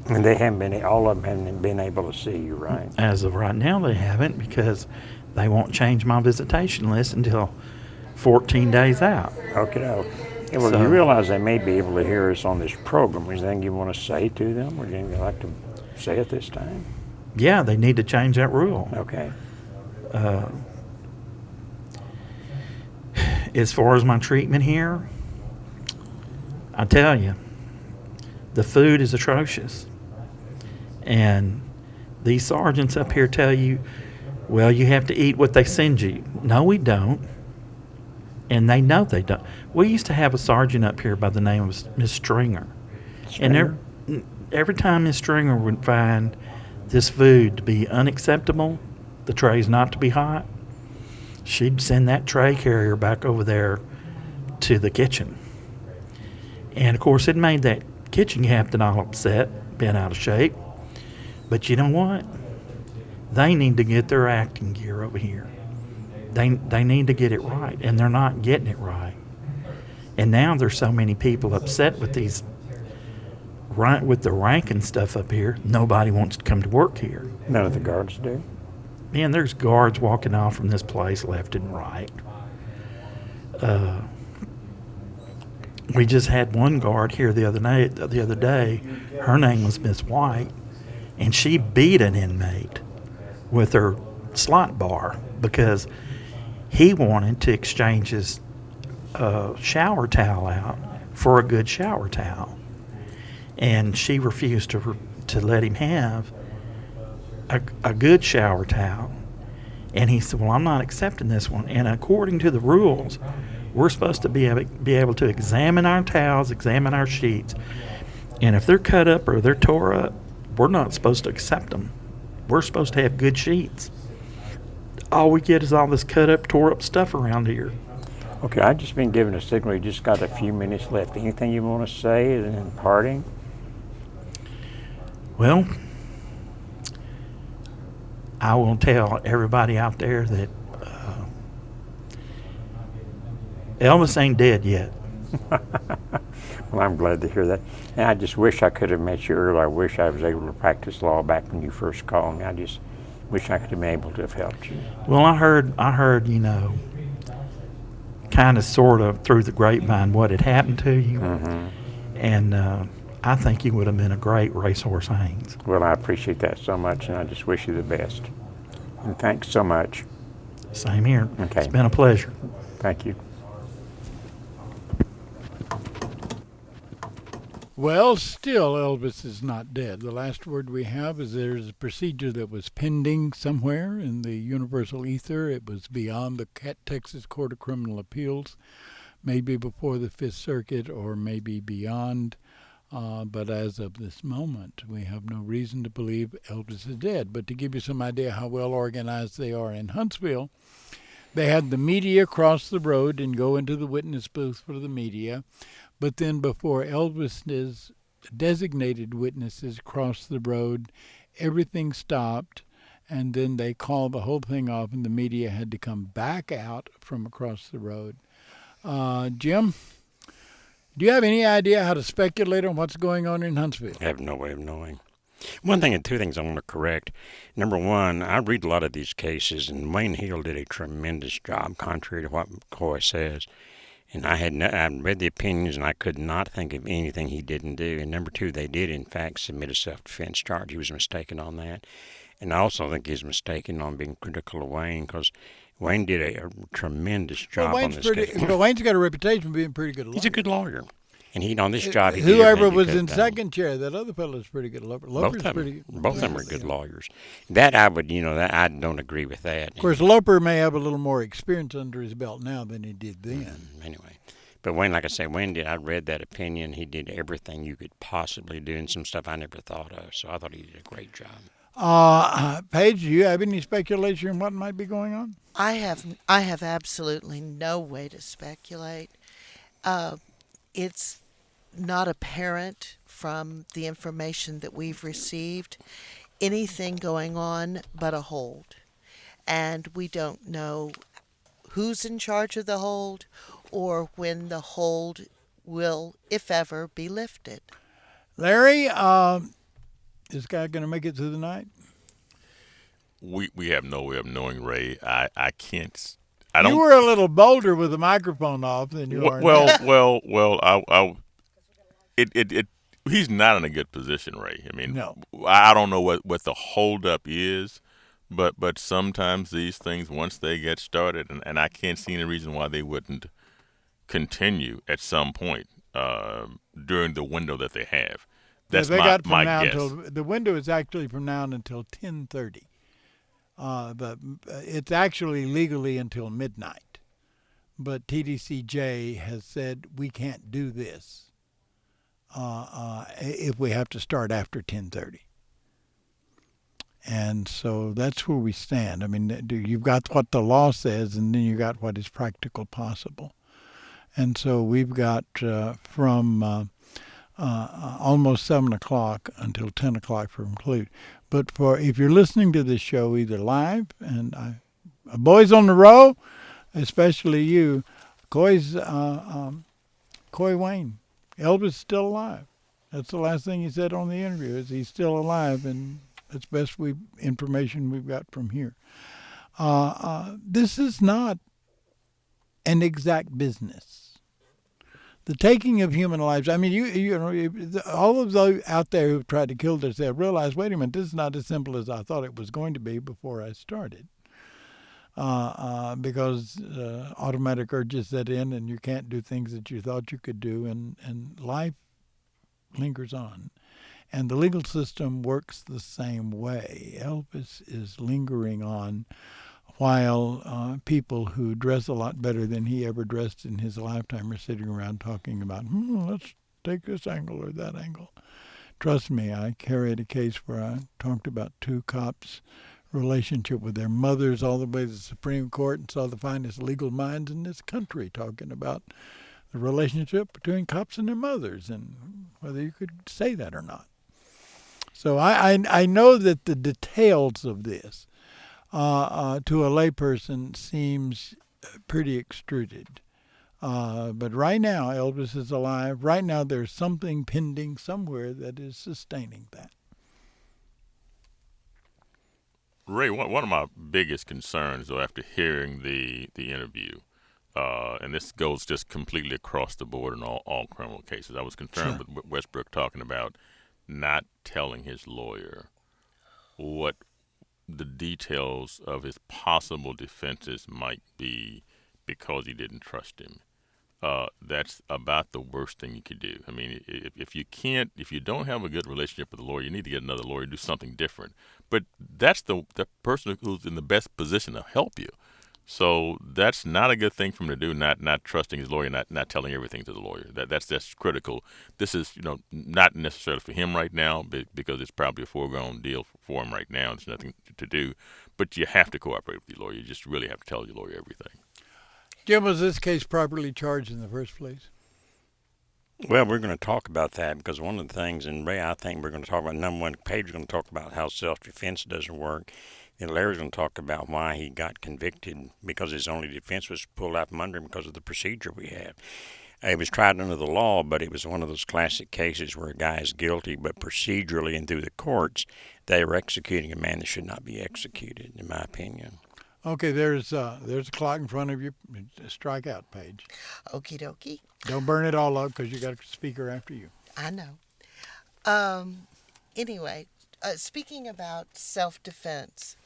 And they haven't been, all of them haven't been able to see you, right? as of right now, they haven't, because they won't change my visitation list until 14 days out. Okay. Yeah, well, So- you realize they may be able to hear us on this program. Is there anything you want to say to them, or anything you'd like to say at this time? Yeah, they need to change that rule. Okay. As far as my treatment here, I tell you, the food is atrocious. And these sergeants up here tell you, well, you have to eat what they send you. No, we don't. And they know they don't. We used to have a sergeant up here by the name of Miss Stringer. Stringer? And every time Miss Stringer would find this food to be unacceptable, the trays not to be hot, she'd send that tray carrier back over there to the kitchen. And of course, it made that kitchen captain all upset, bent out of shape. But you know what? They need to get their acting gear over here. They need to get it right, and they're not getting it right. And now there's so many people upset with these, right, with the ranking stuff up here. Nobody wants to come to work here. None of the guards do. Man, there's guards walking off from this place left and right. We just had one guard here the other day. Her name was Miss White, and she beat an inmate with her slot bar because he wanted to exchange his shower towel out for a good shower towel, and she refused to let him have a good shower towel. And he said, well, I'm not accepting this one. And according to the rules, we're supposed to be able to examine our towels, examine our sheets. And if they're cut up or they're tore up, we're not supposed to accept them. We're supposed to have good sheets. All we get is all this cut up, tore up stuff around here. Okay, I've just been given a signal. You just got a few minutes left. Anything you want to say in parting? Well, I will tell everybody out there that Elvis ain't dead yet. Well, I'm glad to hear that. And I just wish I could have met you earlier. I wish I was able to practice law back when you first called me. I just wish I could have been able to have helped you. Well, I heard, kind of, sort of, through the grapevine what had happened to you. Mm-hmm. And I think you would have been a great racehorse Haynes. Well, I appreciate that so much, and I just wish you the best. And thanks so much. Same here. Okay. It's been a pleasure. Thank you. Well, still, Elvis is not dead. The last word we have is there's a procedure that was pending somewhere in the universal ether. It was beyond the Texas Court of Criminal Appeals, maybe before the Fifth Circuit or maybe beyond. But as of this moment, we have no reason to believe Elvis is dead. But to give you some idea how well organized they are in Huntsville, they had the media cross the road and go into the witness booth for the media. But then before Elvis's designated witnesses crossed the road, everything stopped, and then they called the whole thing off, and the media had to come back out from across the road. Jim, do you have any idea how to speculate on what's going on in Huntsville? I have no way of knowing. One thing and two things I want to correct. Number one, I read a lot of these cases, and Wayne Hill did a tremendous job, contrary to what McCoy says. And I read the opinions, and I could not think of anything he didn't do. And number two, they did, in fact, submit a self-defense charge. He was mistaken on that. And I also think he's mistaken on being critical of Wayne, because Wayne did a tremendous job on this case. But Wayne's got a reputation for being a pretty good lawyer. He's a good lawyer. And he on this job, he whoever did was everything in he could have done. second chair, that other fellow's pretty good. Both of them are good lawyers. That that I don't agree with that. Of course, Loper may have a little more experience under his belt now than he did then. Anyway, but Wayne, like I said, I read that opinion. He did everything you could possibly do, and some stuff I never thought of. So I thought he did a great job. Paige, do you have any speculation on what might be going on? I have absolutely no way to speculate. It's not apparent from the information that we've received anything going on but a hold. And we don't know who's in charge of the hold or when the hold will, if ever, be lifted. Larry, is this guy going to make it through the night? We have no way of knowing, Ray. I can't. You were a little bolder with the microphone off than you are now. Well. He's not in a good position, Ray. I mean, No. I don't know what the holdup is, but sometimes these things, once they get started, and I can't see any reason why they wouldn't continue at some point during the window that they have. That's my guess. The window is actually from now until 10:30. But it's actually legally until midnight. But TDCJ has said we can't do this if we have to start after 10:30. And so that's where we stand. I mean, you've got what the law says, and then you got what is practical possible. And so we've got from almost 7 o'clock until 10 o'clock for conclude. But if you're listening to this show either live, and boys on the row, especially you, Coy Wayne, Elvis is still alive. That's the last thing he said on the interview, is he's still alive, and that's best information we've got from here. This is not an exact business. The taking of human lives. I mean, you know, all of those out there who've tried to kill themselves realize, wait a minute, this is not as simple as I thought it was going to be before I started. Because automatic urges set in, and you can't do things that you thought you could do, and life lingers on. And the legal system works the same way. Elvis is lingering on while people who dress a lot better than he ever dressed in his lifetime are sitting around talking about, let's take this angle or that angle. Trust me, I carried a case where I talked about two cops' relationship with their mothers all the way to the Supreme Court, and saw the finest legal minds in this country talking about the relationship between cops and their mothers and whether you could say that or not. So I know that the details of this to a layperson seems pretty extruded. But right now, Elvis is alive. Right now, there's something pending somewhere that is sustaining that. Ray, one of my biggest concerns, though, after hearing the interview, and this goes just completely across the board in all criminal cases, I was concerned with Westbrook talking about not telling his lawyer what the details of his possible defenses might be because he didn't trust him. That's about the worst thing you could do. I mean, if you don't have a good relationship with a lawyer, you need to get another lawyer, do something different. But that's the person who's in the best position to help you. So that's not a good thing for him to do, not trusting his lawyer, not telling everything to the lawyer. That's critical. This is, not necessarily for him right now, because it's probably a foregone deal for him right now. There's nothing to do. But you have to cooperate with your lawyer. You just really have to tell your lawyer everything. Jim, was this case properly charged in the first place? Well, we're going to talk about that, because one of the things, and Ray, I think we're going to talk about number one page, we're going to talk about how self-defense doesn't work. And Larry's going to talk about why he got convicted, because his only defense was pulled out from under him because of the procedure we have. It was tried under the law, but it was one of those classic cases where a guy is guilty, but procedurally and through the courts, they are executing a man that should not be executed, in my opinion. Okay, there's a clock in front of you, a strikeout page. Okie dokie. Don't burn it all up, because you got a speaker after you. I know. Anyway, speaking about self-defense,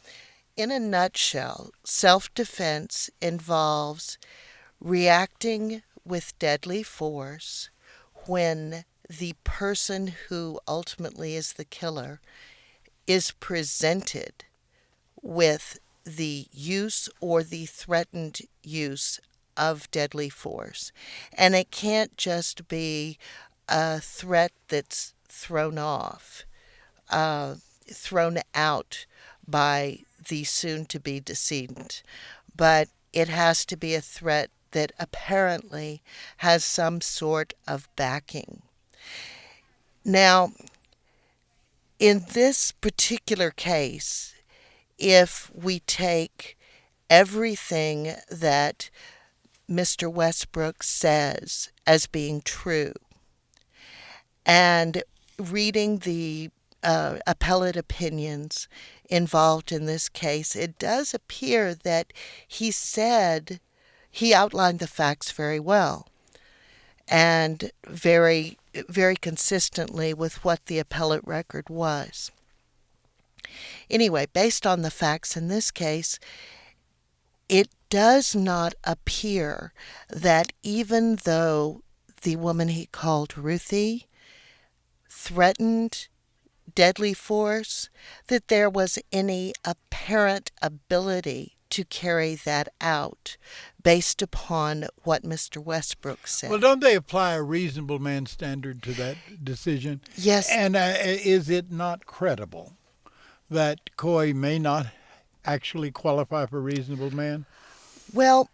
in a nutshell, self-defense involves reacting with deadly force when the person who ultimately is the killer is presented with the use or the threatened use of deadly force. And it can't just be a threat that's thrown out by the soon-to-be decedent, but it has to be a threat that apparently has some sort of backing. Now, in this particular case, if we take everything that Mr. Westbrook says as being true. And reading the appellate opinions involved in this case, it does appear that he outlined the facts very well and very, very consistently with what the appellate record was. Anyway, based on the facts in this case, it does not appear that even though the woman he called Ruthie threatened deadly force, that there was any apparent ability to carry that out based upon what Mr. Westbrook said. Well, don't they apply a reasonable man standard to that decision? Yes. And is it not credible that Coy may not actually qualify for reasonable man? Well,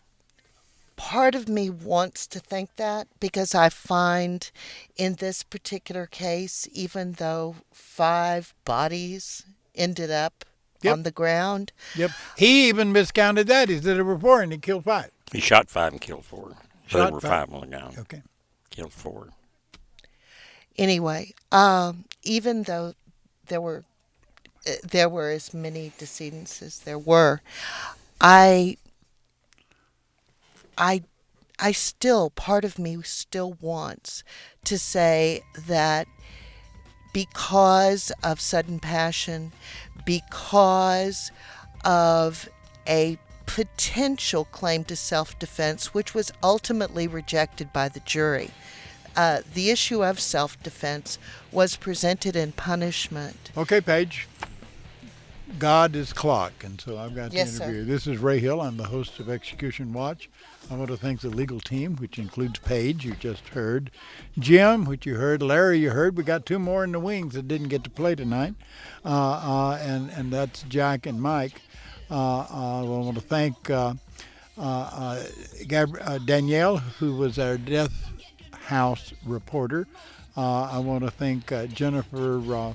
part of me wants to think that, because I find in this particular case, even though 5 bodies ended up on the ground. Yep. He even miscounted that. He said there were 4 and he killed 5. He shot 5 and killed 4. So there were 5 on the ground. Okay. Killed 4. Anyway, even though there were as many decedents as there were, I still, part of me still wants to say that because of sudden passion, because of a potential claim to self-defense, which was ultimately rejected by the jury, the issue of self-defense was presented in punishment. Okay, Paige. God is clock, and so I've got to interview. Sir. This is Ray Hill. I'm the host of Execution Watch. I want to thank the legal team, which includes Paige, you just heard, Jim, which you heard, Larry, you heard. We got 2 more in the wings that didn't get to play tonight, and that's Jack and Mike. I want to thank Danielle, who was our Death House reporter. I want to thank Jennifer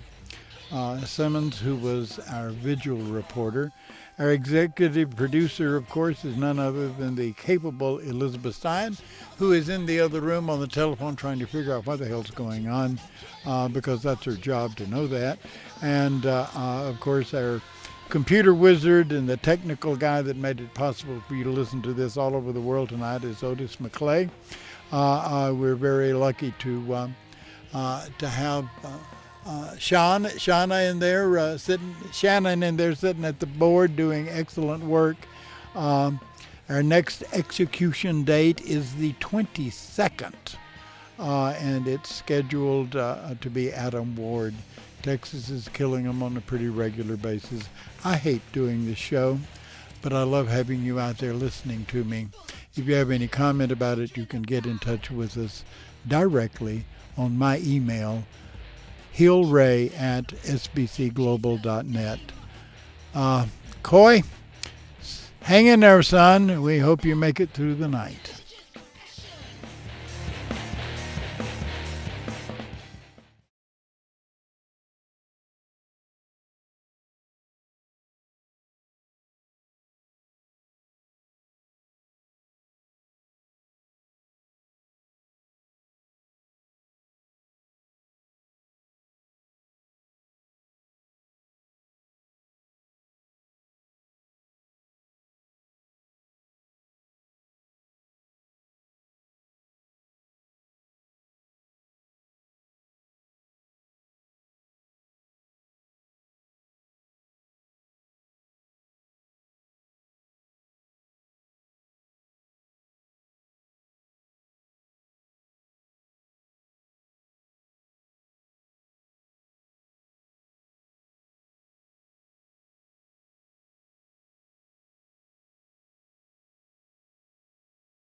Simmons, who was our vigil reporter. Our executive producer, of course, is none other than the capable Elizabeth Stein, who is in the other room on the telephone trying to figure out what the hell's going on, because that's her job to know that. And, of course, our computer wizard and the technical guy that made it possible for you to listen to this all over the world tonight is Otis McClay. We're very lucky to have Shannon in there sitting at the board doing excellent work. Our next execution date is the 22nd, and it's scheduled to be Adam Ward. Texas is killing them on a pretty regular basis. I hate doing this show, but I love having you out there listening to me. If you have any comment about it, you can get in touch with us directly on my email, hillray@sbcglobal.net. Coy, hang in there, son. We hope you make it through the night.